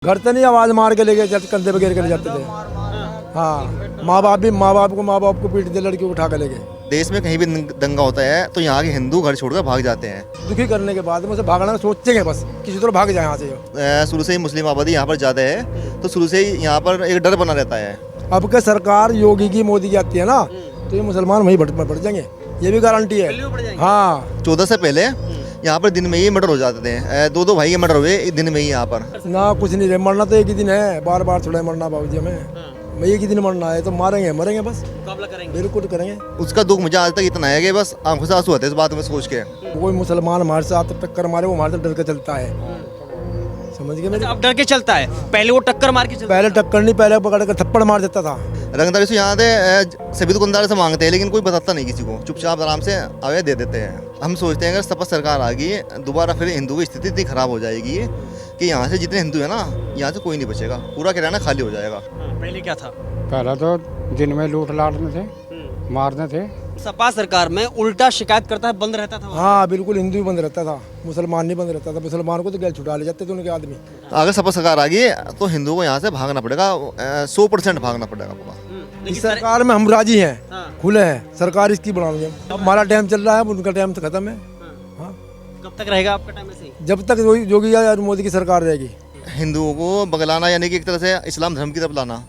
घर से नहीं आवाज मार के लेके कंधे पे गिर के ले जाते थे। हाँ, माँ बाप को पीटते, लड़की को उठा के ले गए। देश में कहीं भी दंगा होता है तो यहाँ के हिंदू घर छोड़कर भाग जाते हैं। दुखी करने के बाद में उसे भागना सोचेंगे, बस किसी तरह भाग जाए यहाँ से। शुरू से ही मुस्लिम आबादी यहाँ पर ज़्यादा है, तो शुरू से ही यहाँ पर एक डर बना रहता है। अब के सरकार योगी की, मोदी की आती है ना, तो ये मुसलमान वहीं बढ़ जाएंगे, ये भी गारंटी है। हाँ, 14 से पहले यहाँ पर दिन में ही मर्डर हो जाते थे। दो भाई के मर्डर हुए एक दिन में ही यहाँ पर। ना कुछ नहीं, मरना तो एक ही दिन है, बार बार थोड़ा मरना बाबूजी हमें। मैं एक ही दिन मरना है तो मरेंगे बस, मुकाबला करेंगे, बिल्कुल करेंगे। उसका दुख मुझे आज तक इतना है कि बस आंखों से आंसू आते हैं इस बात में सोच के। कोई मुसलमान हमारे साथ टक्कर मारे, वो हमारे से डर के चलता है, समझ गए मेरे। अब डर के चलता है, पहले वो टक्कर मार के चलता पहले टक्कर नहीं, पहले पकड़ कर थप्पड़ मार देता था। रंगदारी से यहाँ से सभी दुकानदार से मांगते हैं, लेकिन कोई बताता नहीं किसी को, चुपचाप आराम से आगे दे देते हैं। हम सोचते हैं अगर सपा सरकार आ गई दोबारा, फिर हिंदू की स्थिति इतनी खराब हो जाएगी कि यहाँ से जितने हिंदू है ना, यहाँ से कोई नहीं बचेगा, पूरा किराना खाली हो जाएगा। पहले क्या था? पहला तो दिन में लूट लाटने थे, मारने थे। सपा सरकार में उल्टा शिकायत करता है, बंद रहता था। हाँ बिल्कुल, हिंदू ही बंद रहता था, मुसलमान नहीं बंद रहता था। मुसलमान को तो गैल छुड़ा ले जाते थे उनके आदमी। अगर सपा सरकार आ गई तो हिंदुओं को यहाँ से भागना पड़ेगा, 100% भागना पड़ेगा पूरा। इस सरकार में हम राजी हैं, हाँ। खुले हैं, सरकार इसकी बनाएंगे। अब हमारा टाइम चल रहा है, उनका टाइम तो खत्म है। हाँ, कब तक रहेगा आपका टाइम ऐसे ही? जब तक योगी या मोदी की सरकार रहेगी। हिंदुओं को बगलाना, यानी कि एक तरह से इस्लाम धर्म की तरफ लाना,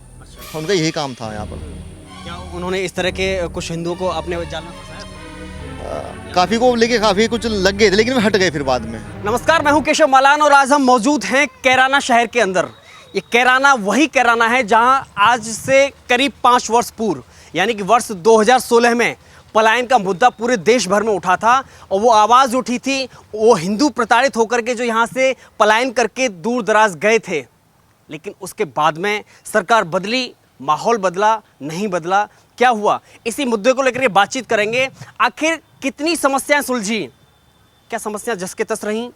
उनका यही काम था यहाँ पर। क्या उन्होंने इस तरह के कुछ हिंदुओं को अपने जाल में फंसाया? काफ़ी को लेके काफ़ी कुछ लग गए थे, लेकिन वे हट गए फिर बाद में। नमस्कार, मैं हूं केशव मालान और आज हम मौजूद हैं कैराना शहर के अंदर। ये कैराना वही कैराना है जहां आज से करीब 5 वर्ष पूर्व, यानी कि वर्ष 2016 में पलायन का मुद्दा पूरे देश भर में उठा था। और वो आवाज़ उठी थी, वो हिंदू प्रताड़ित होकर के जो यहाँ से पलायन करके दूर दराज गए थे। लेकिन उसके बाद में सरकार बदली, माहौल बदला, नहीं बदला, क्या हुआ? इसी मुद्दे को लेकर बातचीत करेंगे। आखिर कितनी समस्याएं सुलझी, क्या समस्याएं जस के तस रहीं,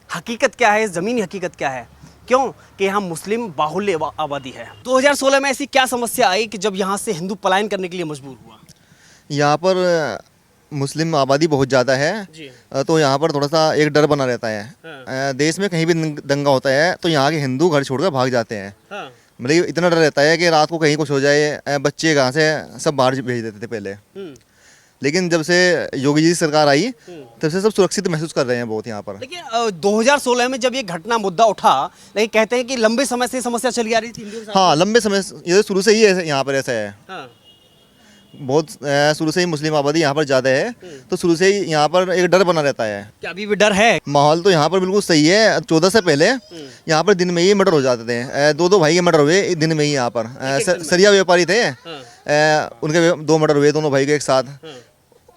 हकीकत क्या है, ज़मीनी हकीकत क्या है, क्यों कि यहाँ मुस्लिम बाहुल्य आबादी है। 2016 में ऐसी क्या समस्या आई कि जब यहाँ से हिंदू पलायन करने के लिए मजबूर हुआ? यहाँ पर मुस्लिम आबादी बहुत ज़्यादा है, तो यहाँ पर थोड़ा सा एक डर बना रहता है। देश में कहीं भी दंगा होता है तो यहाँ के हिंदू घर छोड़कर भाग जाते हैं। मतलब इतना डर रहता है कि रात को कहीं कुछ हो जाए, बच्चे कहाँ से सब बाहर भेज देते थे पहले। लेकिन जब से योगी जी की सरकार आई तब से सब सुरक्षित महसूस कर रहे हैं बहुत यहाँ पर। देखिए 2016 में जब ये घटना मुद्दा उठा, लेकिन कहते हैं कि लंबे समय से समस्या चली आ रही थी हिंदुओं के साथ। हाँ, लंबे समय ये शुरू से ही यहाँ पर ऐसा है। हाँ। बहुत शुरू से ही मुस्लिम आबादी यहाँ पर ज़्यादा है, तो शुरू से ही यहाँ पर एक डर बना रहता है। क्या अभी भी डर है? माहौल तो यहाँ पर बिल्कुल सही है। 14 से पहले यहाँ पर दिन में ही मर्डर हो जाते थे। दो भाई के मर्डर हुए एक दिन में ही यहाँ पर। सरिया व्यापारी थे, उनके 2 मर्डर हुए दोनों भाई के एक साथ।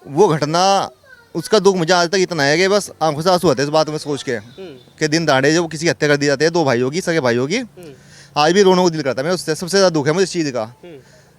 वो घटना, उसका दुख मुझे आज तक इतना है कि बस आंखों से आंसू आते हैं इस बात में सोच के कि दिन दहाड़े जो किसी की हत्या कर दी जाती है, 2 भाइयों की, सगे भाइयों की। आज भी रोने को दिल करता है। मैं उससे सबसे ज़्यादा दुख है मुझे इस चीज़ का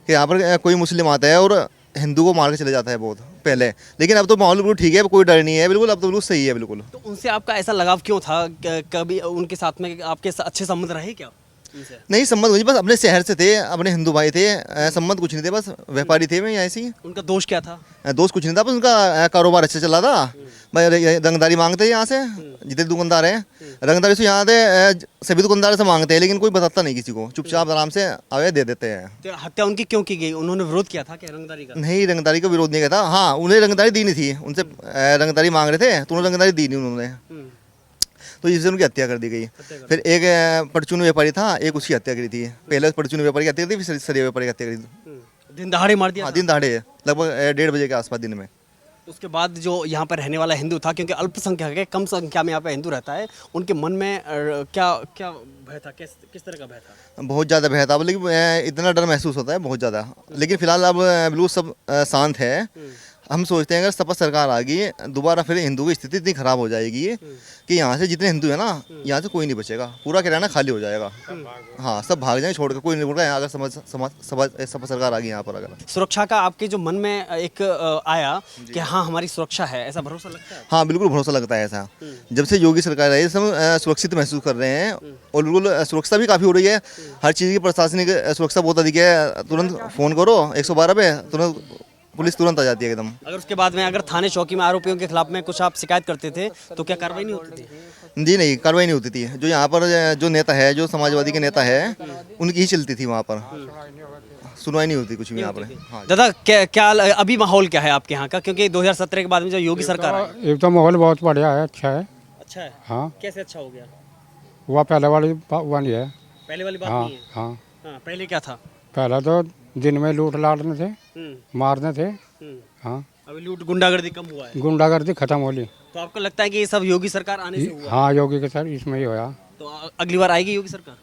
कि यहाँ पर कोई मुस्लिम आता है और हिंदू को मार के चले जाता है बहुत पहले। लेकिन अब तो माहौल बिल्कुल ठीक है, कोई डर नहीं है, बिल्कुल अब तो बिल्कुल सही है बिल्कुल। तो उनसे आपका ऐसा लगाव क्यों था? कभी उनके साथ में आपके अच्छे संबंध रहे क्या उनसे? नहीं, संबंध मुझे बस अपने शहर से थे, अपने हिंदू भाई थे, संबंध कुछ नहीं थे, बस व्यापारी थे। मैं ऐसे ही। उनका दोष क्या था? दोस्त कुछ नहीं था, बस उनका कारोबार अच्छा चला था। भाई रंगदारी मांगते हैं यहाँ से जितने दुकानदार हैं, रंगदारी से यहाँ से सभी दुकानदार से मांगते हैं, लेकिन कोई बताता नहीं किसी को, चुपचाप आराम से आगे दे देते हैं। तो हत्या उनकी क्यों की गई? उन्होंने विरोध किया था क्या रंगदारी का? नहीं, रंगदारी का विरोध नहीं किया था। हाँ, उन्हें रंगदारी दी नहीं थी, उनसे रंगदारी मांग रहे थे तो उन्होंने रंगदारी दी नहीं उन्होंने, तो जिससे उनकी हत्या कर दी गई। फिर एक परचून व्यापारी था, एक उसकी हत्या करी थी। पहले परचून व्यापारी की हत्या करी थी, फिर सरिया व्यापारी की हत्या करी थी। दिन दहाड़े मार दिया? हाँ, दिन दहाड़े, लगभग 1:30 बजे के आसपास दिन में। उसके बाद जो यहाँ पर रहने वाला हिंदू था, क्योंकि अल्पसंख्यक है, कम संख्या में यहाँ पे हिंदू रहता है, उनके मन में क्या क्या भय था? किस तरह का भय था? बहुत ज़्यादा भय था, लेकिन इतना डर महसूस होता है बहुत ज़्यादा। लेकिन फिलहाल अब बिल्कुल सब शांत है। हम सोचते हैं अगर सपा सरकार आ गई दोबारा, फिर हिंदू की स्थिति इतनी खराब हो जाएगी कि यहाँ से जितने हिंदू है ना, यहाँ से कोई नहीं बचेगा, पूरा किराना खाली हो जाएगा। हाँ, सब भाग जाएंगे छोड़कर, कोई नहीं बोल रहा है। अगर सपा सरकार आ गई यहाँ पर। अगर सुरक्षा का आपके जो मन में एक आया कि हाँ हमारी सुरक्षा है, ऐसा भरोसा लगता है? हाँ, बिल्कुल भरोसा लगता है ऐसा। जब से योगी सरकार आई सब सुरक्षित महसूस कर रहे हैं, और बिल्कुल सुरक्षा भी काफ़ी हो रही है। हर चीज़ की प्रशासनिक सुरक्षा बहुत अधिक है। तुरंत फ़ोन करो 112 पे, तुरंत पुलिस तुरंत आ जाती है एकदम। अगर उसके बाद में अगर थाने चौकी में आरोपियों के खिलाफ में कुछ आप शिकायत करते थे तो क्या कार्रवाई नहीं होती थी? जी नहीं, कार्रवाई नहीं होती थी। जो यहाँ पर जो नेता है, जो समाजवादी के नेता है, उनकी ही चलती थी वहाँ पर, सुनवाई नहीं होती कुछ भी यहाँ पर। हाँ, दादा क्या अभी माहौल क्या है आपके यहाँ का, क्योंकि 2017 के बाद में जब योगी सरकार आई। एक तो माहौल बहुत बढ़िया है, अच्छा है। अच्छा है, हाँ, कैसे अच्छा हो गया? वह पहले वाली हुआ नहीं है। पहले वाली बात हाँ नहीं है। हाँ, हाँ, पहले क्या था? पहले तो दिन में लूट लाटने थे, मारने थे। हाँ, अभी लूट गुंडागर्दी कम हुआ है, गुंडागर्दी खत्म हो ली। तो आपको लगता है कि ये सब योगी सरकार आने से हुआ? हाँ, योगी के सर इसमें ही होया। तो अगली बार आएगी योगी सरकार?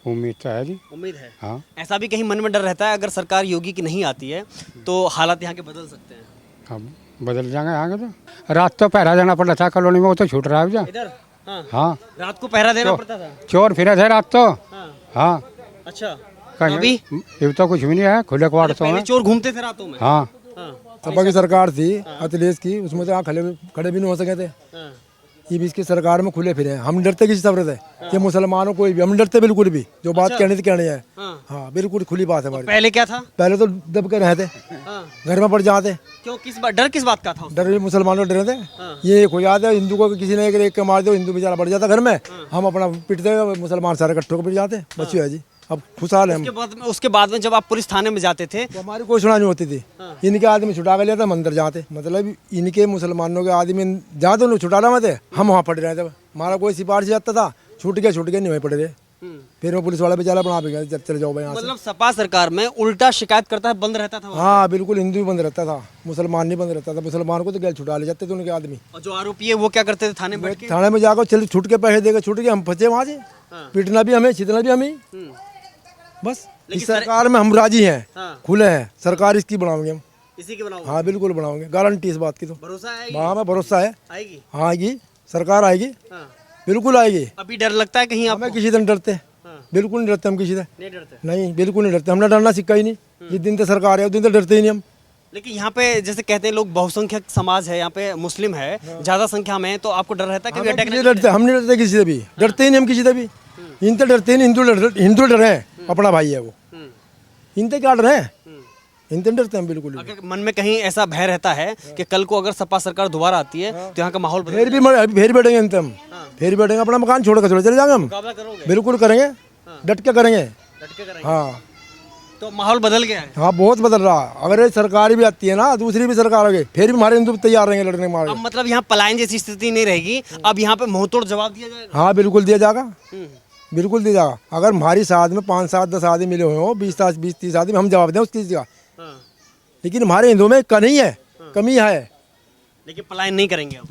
उम्मीद तो है जी। उम्मीद है। हाँ, ऐसा भी कहीं मन में डर रहता है, अगर सरकार योगी की नहीं आती है तो हालात यहाँ के बदल सकते हैं? अब बदल जाएंगे आगे तो। रात तो पहरा देना पड़ता था कॉलोनी में, वो तो छूट रहा है भैया। इधर हाँ, हाँ, रात को पहरा देना पड़ता था। चोर फिरे थे रात तो। हाँ, हाँ, अच्छा। कहीं अभी अब तो कुछ भी नहीं है, खुले क्वार्टर पहले में। चोर घूमते थे रातों में। हाँ, हाँ, सपा की सरकार थी अखिलेश की, उसमें तो यहाँ खड़े भी नहीं हो सके थे। हाँ, ये भी इसकी सरकार में खुले फिरे हैं। हम डरते किसी सब्र से कि मुसलमानों कोई भी, हम डरते बिल्कुल भी। जो बात कहनी थी कहनी है। हाँ। हाँ, बिल्कुल खुली बात है हमारी। पहले क्या था? पहले तो दब के रहते, हाँ, घर में पड़ जाते। क्यों, किस बात, डर किस बात का था? डर भी मुसलमानों डरे थे। हाँ। ये एक हो जाता है, हिंदू को किसी ने एक के मार दो, हिंदू बेचारा बढ़ जाता घर में। हम अपना पिटते, मुसलमान सारे इकट्ठे होकर पिट जाते। बच्चे है जी, अब खुशहाल है हम। उसके बाद में जब आप पुलिस थाने में जाते थे तो हमारी कोई सुनाई नहीं होती थी। इनके आदमी छुटा के लेते, हम अंदर जाते। मतलब इनके मुसलमानों के आदमी जाते, उन्हें छुटाना मत, हम वहाँ पड़े रहे थे। हमारा कोई सिफारिश जाता था, छूट गया नहीं वहीं पड़े रहे। फिर वो पुलिस वाला बेचारा बना भी गया, चले जाओ भाई यहाँ से। मतलब सपा सरकार में उल्टा शिकायत करता है, बंद रहता था वहाँ। हाँ बिल्कुल, हिंदू भी बंद रहता था, मुसलमान नहीं बंद रहता था। मुसलमान को तो गैल छुटा ले जाते थे उनके आदमी। और जो आरोपी है वो क्या करते थे थाने में बैठ के? थाने में जाकर चल छूट के पैसे देकर छूट गए, हम फंसे वहाँ से। पीटना भी हमें, छितना भी हमें। बस इस सरकार में हम राजी हैं, हाँ। खुले हैं। सरकार इसकी बनाओगे हम। इसी के बनाओ। हाँ बिल्कुल बनाओगे, गारंटी इस बात की। तो भरोसा है? हाँ में भरोसा है, आएगी। हाँ आएगी, सरकार आएगी, हाँ। बिल्कुल आएगी। अभी डर लगता है कहीं हमें आपको? किसी दिन डरते, हाँ। बिल्कुल नहीं डरते हम किसी से। नहीं डरते? नहीं, बिल्कुल नहीं डरते। हमने डरना सीखा ही नहीं। जिस दिन से सरकार है उस दिन तो डरते ही नहीं हम। लेकिन यहाँ पे जैसे कहते हैं लोग, बहुसंख्यक समाज है यहाँ पे, मुस्लिम है ज्यादा संख्या में, तो आपको डर रहता है कभी अटैक? नहीं डरते, हम नहीं डरते किसी से भी, डरते ही नहीं हम किसी से भी। इनसे डरते ही नहीं, हिंदू डर रहे हैं, अपना भाई है वो। इनसे क्या डर है, इनसे डरते हैं बिल्कुल। अगर मन में कहीं ऐसा भय रहता है कि कल को अगर सपा सरकार दोबारा आती है तो यहाँ का माहौल बदल फिर बैठेंगे इनसे हम, फिर बैठेंगे, अपना मकान छोड़कर चले जाएंगे हम। मुकाबला करोगे? बिल्कुल करेंगे, डट के करेंगे। डट के करेंगे। हाँ तो माहौल बदल गया है। हाँ, बहुत बदल रहा। अगर ये सरकार भी आती है ना, दूसरी भी सरकार आ गई, फिर भी हमारे हिंदू तैयार रहेंगे लड़ने मारे। अब मतलब यहाँ पलायन जैसी स्थिति नहीं रहेगी, अब यहाँ पे मुंहतोड़ जवाब दिया जाएगा। हाँ बिल्कुल दिया जाएगा, बिल्कुल दिया जाएगा। अगर हमारी साथ में 5, 7, 10 आदमी मिले हुए हो, 20, 30 आदमी, हम जवाब दें उस चीज़ का। लेकिन हमारे हिंदुओं में नहीं है, कमी है। लेकिन पलायन नहीं करेंगे, अब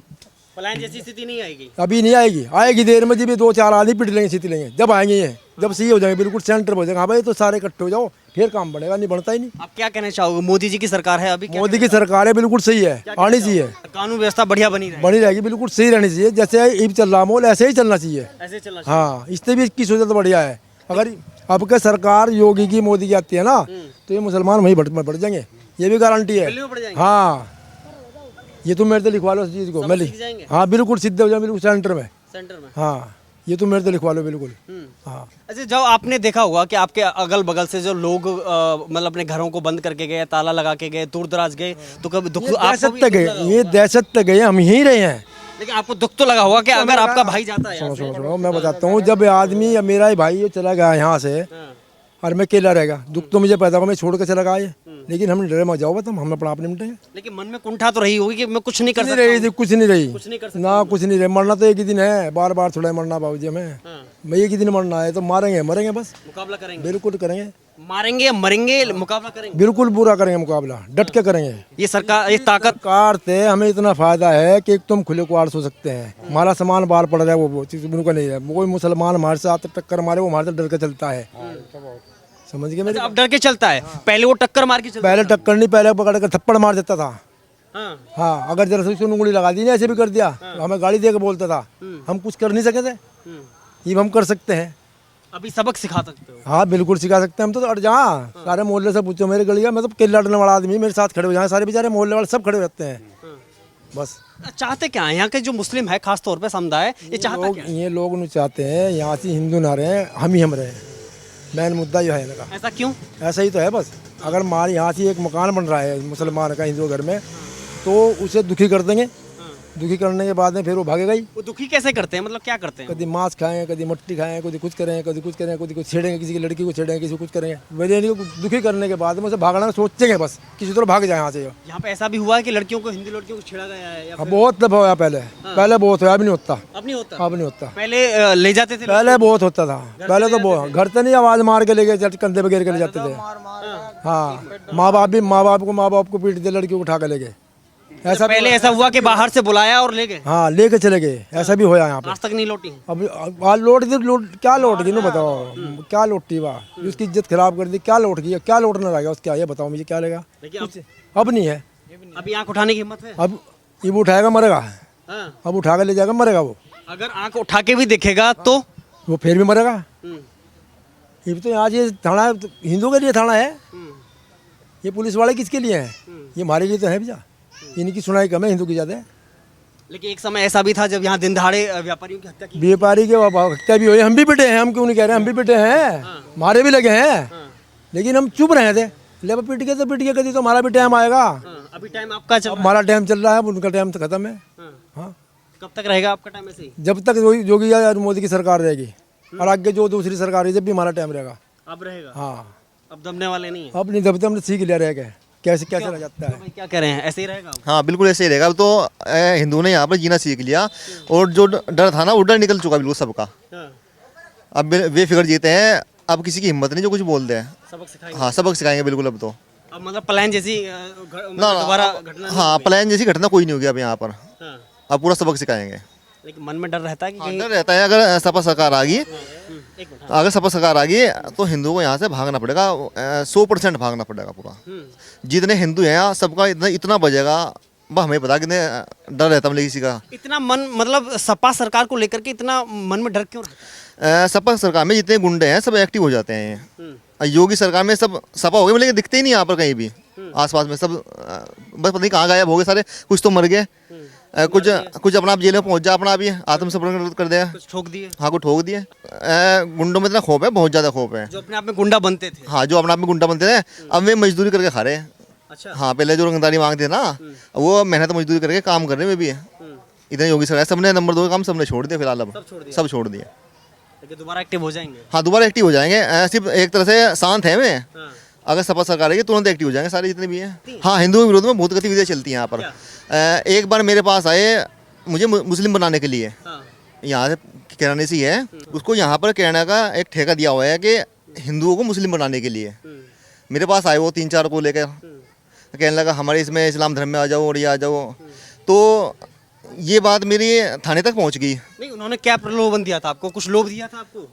पलायन जैसी स्थिति नहीं आएगी। अभी नहीं आएगी, आएगी देर में। जी भी 2-4 आदमी पिट लेंगे, सीट लेंगे, जब आएंगे ये, जब सही हो जाएंगे, बिल्कुल सेंटर हो जाएगा। हाँ भाई, तो सारे इकट्ठे हो जाओ, फिर काम बढ़ेगा, नहीं बढ़ता ही नहीं। आप क्या कहना चाहोगे? मोदी जी की सरकार है अभी, मोदी की सरकार है, बिल्कुल सही है, आनी चाहिए, कानून व्यवस्था बढ़िया बनी रहे, बनी रहेगी, बिल्कुल सही रहनी चाहिए। जैसे ईब चल रहा मोल, ऐसे ही चलना चाहिए। ऐसे चलना चाहिए। हाँ, इससे भी इसकी सोच तो बढ़िया है। अगर अब के सरकार योगी की, मोदी की आती है ना, तो ये मुसलमान वहीं बढ़ जाएंगे, ये भी गारंटी है। दिल्ली में बढ़ जाएंगे। हाँ, ये तुम मेरे तो लिखवा लो इस चीज़ को, मैं सीख जाएंगे। हाँ बिल्कुल सीधे हो जाए, बिल्कुल सेंटर में। सेंटर में। हाँ, ये तुम मेरे तो लिखवा लो बिल्कुल। हाँ, अच्छा, जब आपने देखा होगा कि आपके अगल बगल से जो लोग मतलब अपने घरों को बंद करके गए, ताला लगा के गए, दूर दराज गए, तो कभी दुख आपको भी दहशत तक गए, ये दहशत तक गए, हम यहीं रहे हैं। लेकिन आपको दुख तो लगा होगा कि अगर आपका भाई जाता है यहाँ से? सुनो, मैं बताता हूँ। जब आदमी, मेरा ही भाई ये चला गया यहाँ से, और मैं अकेला रहेगा, दुख तो मुझे पैदा होगा, मैं छोड़ के चला गया। लेकिन हम डरे मत जाओ, हम अपना आप निपटेंगे। लेकिन मन में कुंठा तो रही होगी कि मैं कुछ नहीं कर सकता। रही, कुछ नहीं रही, कुछ नहीं कर सकता। ना कुछ नहीं रही। मरना तो एक ही दिन है, बार बार थोड़ा मरना बाबूजी हमें। मैं एक ही दिन मरना है, तो मारेंगे मरेंगे बस, मुकाबला करेंगे, बिल्कुल करेंगे, मारेंगे मरेंगे, मुकाबला करेंगे, बिल्कुल पूरा करेंगे मुकाबला, डट के करेंगे। ये सरकार, ये ताकत सरकार से हमें इतना फायदा है कि तुम खुले कुआर सो सकते हैं। हमारा सामान बाहर पड़ रहा है, वो चीज़ उनका नहीं है। कोई मुसलमान हमारे साथ टक्कर मारे, वो हमारे से डर के चलता है, समझ गए मेरे? अब डर के चलता है, पहले वो टक्कर मार के चलता पहले टक्कर नहीं, पहले पकड़ कर थप्पड़ मार देता था। हाँ। हाँ, अगर जरा से उंगली लगा दी ना, ऐसे भी कर दिया, हमें गाड़ी दे के बोलता था। हम कुछ कर नहीं सके थे, ये हम कर सकते हैं। अभी सबक सिखा सकते हो? हाँ बिल्कुल सिखा सकते हैं हम तो। अट जा, सारे मोहल्ले से पूछो, मेरे गली का, मैं तो केला लड़ने वाला आदमी, मेरे साथ खड़े हो जाए सारे, बेचारे मोहल्ले वाले सब खड़े रहते हैं। बस चाहते क्या है यहाँ के जो मुस्लिम है, खास तौर पे समुदाय, ये चाहता क्या है? ये लोग नहीं चाहते हैं यहाँ से हिंदू ना रहे, हम ही हम रहे। मेन मुद्दा जो है इनका, ऐसा क्यों? ऐसा ही तो है बस। अगर हमारे यहाँ से एक मकान बन रहा है मुसलमान का हिंदू घर में, तो उसे दुखी कर देंगे, दुखी करने के बाद में फिर वो भागेगा ही। वो दुखी कैसे करते हैं, मतलब क्या करते हैं? कभी मांस खाएं, कभी मट्टी खाएं, कभी कुछ करें, कभी कुछ करें, कभी कुछ छेड़ेंगे, किसी की लड़की को छेड़ेंगे, किसी को कुछ करेंगे। वजह नहीं, दुखी करने के बाद में उसे भागना सोचेंगे बस, किसी तरह भाग जाए यहाँ से। यहाँ पे ऐसा भी हुआ है कि लड़कियों को, हिंदू लड़कियों को छेड़ा गया है या अब बहुत दफा हुआ पहले, पहले बहुत हुआ, अब नहीं होता, अब नहीं होता? अब नहीं होता। पहले ले जाते थे? पहले बहुत होता था, पहले तो बहुत, घर से नहीं आवाज मार के लेके कंधे पे गिर के ले जाते थे। हाँ, माँ बाप को पीटते, लड़कियों को उठा के ले गए। ऐसा पहले ऐसा हुआ कि बाहर से बुलाया और ले गए, हाँ लेके चले गए, ऐसा भी होया यहाँ पे। आज तक नहीं लौटी? अब लौट क्या लौट गई, बताओ क्या लौटती वाह, उसकी इज्जत खराब कर दी, क्या लौट गई, क्या लौटने लगा उसका, ये बताओ मुझे क्या लगा? अब नहीं है, अभी आंख उठाने की हिम्मत है? अब ये उठाएगा मरेगा, हाँ। अब उठा के ले जाएगा मरेगा वो। अगर आंख उठा के भी देखेगा तो वो फिर भी मरेगा। ये तो आज ये थाना हिंदू के लिए थाना है, ये पुलिस वाले किसके लिए हैं? ये हमारे लिए तो है भैया, इनकी सुनाई कम है, हिंदू की ज़्यादा है। लेकिन एक समय ऐसा भी था जब यहाँ दिन दहाड़े व्यापारियों की हत्या की। व्यापारी के हत्या भी हुई, हम भी पिटे हैं, हम क्यों नहीं कह रहे, हम भी पिटे हैं, मारे भी लगे हैं, लेकिन हम चुप रहे थे। ले पिट के तो पिट के, कभी तो हमारा भी टाइम आएगा। अभी टाइम आपका चल, हमारा टाइम चल रहा है, उनका टाइम तो खत्म है। हाँ, कब तक रहेगा आपका टाइम ऐसे ही? जब तक योगी या मोदी की सरकार रहेगी, और आगे जो दूसरी सरकार है, जब भी हमारा टाइम रहेगा। अब रहेगा? हाँ, अब दमने वाले नहीं है? अब नहीं दबते, हमने सीख लिया रहेगा कैसे कैसे रह जाता है। भाई क्या कह रहे हैं, ऐसे ही रहेगा? हाँ बिल्कुल ऐसे ही रहेगा। अब तो हिंदू ने यहाँ पर जीना सीख लिया, और जो डर था ना वो डर निकल चुका बिल्कुल सबका। अब बेफिक्र जीते हैं, अब किसी की हिम्मत नहीं जो कुछ बोल दे। सबक सिखाएंगे? हाँ सबक सिखाएंगे बिल्कुल। अब तो अब मतलब पलायन जैसी दोबारा घटना? हाँ पलायन जैसी घटना कोई नहीं होगी अब यहाँ पर। हाँ। अब पूरा सबक सिखाएंगे। लेकिन मन में डर रहता है कि कहीं- डर रहता है, अगर सपा सरकार आ गई, एक मिनट, अगर सपा सरकार आ गई तो हिंदुओं को यहाँ से भागना पड़ेगा, 100% भागना पड़ेगा पूरा। जितने हिंदू हैं यहाँ सबका इतना बजेगा, बस हमें पता कितने डर रहता है किसी का। इतना मन, मतलब सपा सरकार को लेकर के इतना मन में डर क्यों रहता है? सपा सरकार में जितने गुंडे हैं सब एक्टिव हो जाते हैं। योगी सरकार में सब सपा हो गए, लेकिन दिखते ही नहीं यहाँ पर कहीं भी। आसपास में सब बस पता नहीं कहाँ गायब हो गए सारे, कुछ तो मर गए, कुछ अपना आप जेल में पहुंच जा, अपना अभी आत्मसमर्पण कर दिया, कुछ ठोक दिए? हाँ को ठोक दिए। गुंडों में इतना खौफ है, बहुत ज़्यादा खौफ है। जो अपने आप में गुंडा बनते थे? हाँ जो अपने आप में गुंडा बनते थे, अब वे मजदूरी करके खा रहे हैं। अच्छा। हाँ पहले जो रंगदारी मांगते थे ना, वो मेहनत मजदूरी करके काम कर रहे हैं भी। इतने योगी सरकार सबने नंबर 2 का काम सबने छोड़ दिया फिलहाल, अब सब छोड़ दिया। लेकिन दोबारा एक्टिव हो जाएंगे? हाँ दोबारा एक्टिव हो जाएंगे, सिर्फ एक तरह से शांत है मैं। अगर सपा सरकार आएगी तुरंत एक्टिव हो जाएंगे सारे जितने भी हैं। हाँ हिंदुओं के विरोध में बहुत गतिविधियाँ चलती हैं यहाँ पर। एक बार मेरे पास आए मुझे मुस्लिम बनाने के लिए, यहाँ से किराने से ही है, उसको यहाँ पर किराना का एक ठेका दिया हुआ है कि हिंदुओं को मुस्लिम बनाने के लिए। मेरे पास आए वो 3-4 को लेकर, कहने लगा हमारे इसमें इस्लाम धर्म में आ जाओ और ये आ जाओ। तो ये बात मेरी थाने तक पहुँच गई। नहीं, उन्होंने क्या प्रलोभन दिया था आपको? कुछ लोभ दिया था आपको?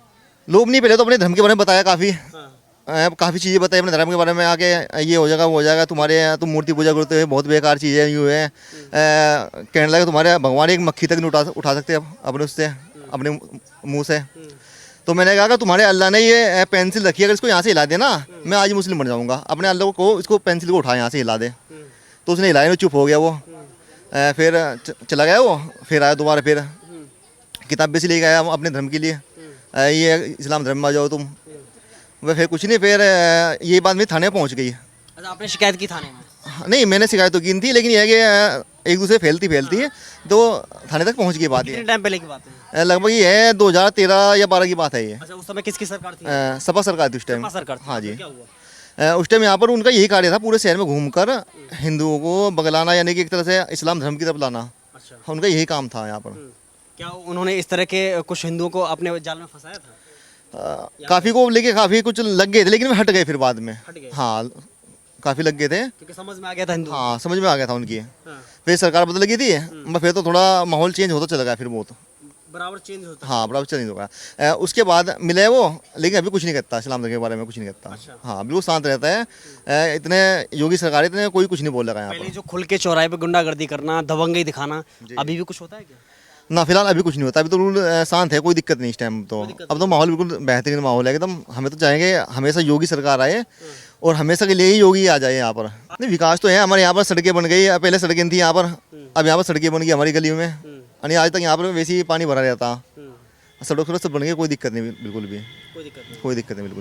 लोग नहीं, पहले तो अपने धर्म के बारे में बताया, काफ़ी चीज़ें बताई अपने धर्म के बारे में, आके ये हो जाएगा वो हो जाएगा, तुम मूर्ति पूजा करते हुए बहुत बेकार चीज़ है, यूँ है। कहने लगा तुम्हारे भगवान एक मक्खी तक नहीं उठा सकते अपने उससे, अपने मुंह से। तो मैंने कहा तुम्हारे अल्लाह ने ये पेंसिल रखी है, अगर इसको यहाँ से हिला दे ना, मैं आज मुस्लिम बन जाऊँगा। अपने अल्लाह को इसको पेंसिल को उठा यहाँ से हिला दे। तो उसने हिलाया, चुप हो गया वो। फिर चला गया वो, फिर आया दोबारा, फिर किताब बेच ले गया अपने धर्म के लिए, ये इस्लाम धर्म में आ जाओ तुम। वह फिर कुछ नहीं, फिर ये बात मेरी थाने पहुंच गई। अच्छा, आपने शिकायत की थाने में? नहीं मैंने शिकायत तो की थी, लेकिन यह है कि एक दूसरे फैलती है तो थाने तक पहुंच गई बात। कितने टाइम पहले की बात है? लगभग ये है 2013 या 12 की बात है ये। अच्छा, उस समय किसकी सरकार थी? सपा सरकार थी उस टाइम। सपा सरकार थी। हाँ जी। क्या हुआ? उस टाइम यहाँ पर उनका यही कार्य था, पूरे शहर में घूमकर हिंदुओं को बगलाना, यानी कि एक तरह से इस्लाम धर्म की तरफ लाना। अच्छा। उनका यही काम था यहाँ पर। क्या उन्होंने इस तरह के कुछ हिंदुओं को अपने जाल में फंसाया था? काफ़ी को लेके काफ़ी कुछ लग गए थे, लेकिन वे हट गए फिर बाद में। हट गए? हाँ काफ़ी लग गए थे, क्योंकि समझ में आ गया था हिंदू। हाँ समझ में आ गया था उनकी। हाँ। फिर सरकार बदल गई थी, फिर तो थोड़ा माहौल चेंज होता चला गया फिर बहुत। बराबर चेंज होता? हाँ बराबर चेंज हो गया। उसके बाद मिले वो, लेकिन अभी कुछ नहीं करता, इस्लाम धर्म के बारे में कुछ नहीं करता। अच्छा। हाँ बिल्कुल शांत रहता है। इतने योगी सरकार इतने कोई कुछ नहीं बोल रहा यहाँ पहले पर। जो खुल के चौराहे पे गुंडागर्दी करना, दबंगई दिखाना, अभी भी कुछ होता है क्या? ना फिलहाल अभी कुछ नहीं होता, अभी तो बिल्कुल शांत है, कोई दिक्कत नहीं इस टाइम तो। अब तो माहौल बिल्कुल बेहतरीन माहौल है एकदम। हमें तो चाहेंगे हमेशा योगी सरकार आए और हमेशा के लिए ही योगी आ जाए यहाँ पर। नहीं विकास तो है हमारे यहाँ पर, सड़कें बन गई, पहले सड़कें थी यहाँ पर, अब यहाँ पर सड़कें बन गई हमारी गलियों में। यानी आज तक यहाँ पर वैसे ही पानी भरा रहता, सड़क सब बन गई, कोई दिक्कत नहीं बिल्कुल भी, कोई दिक्कत नहीं। कोई दिक्कत नहीं बिल्कुल।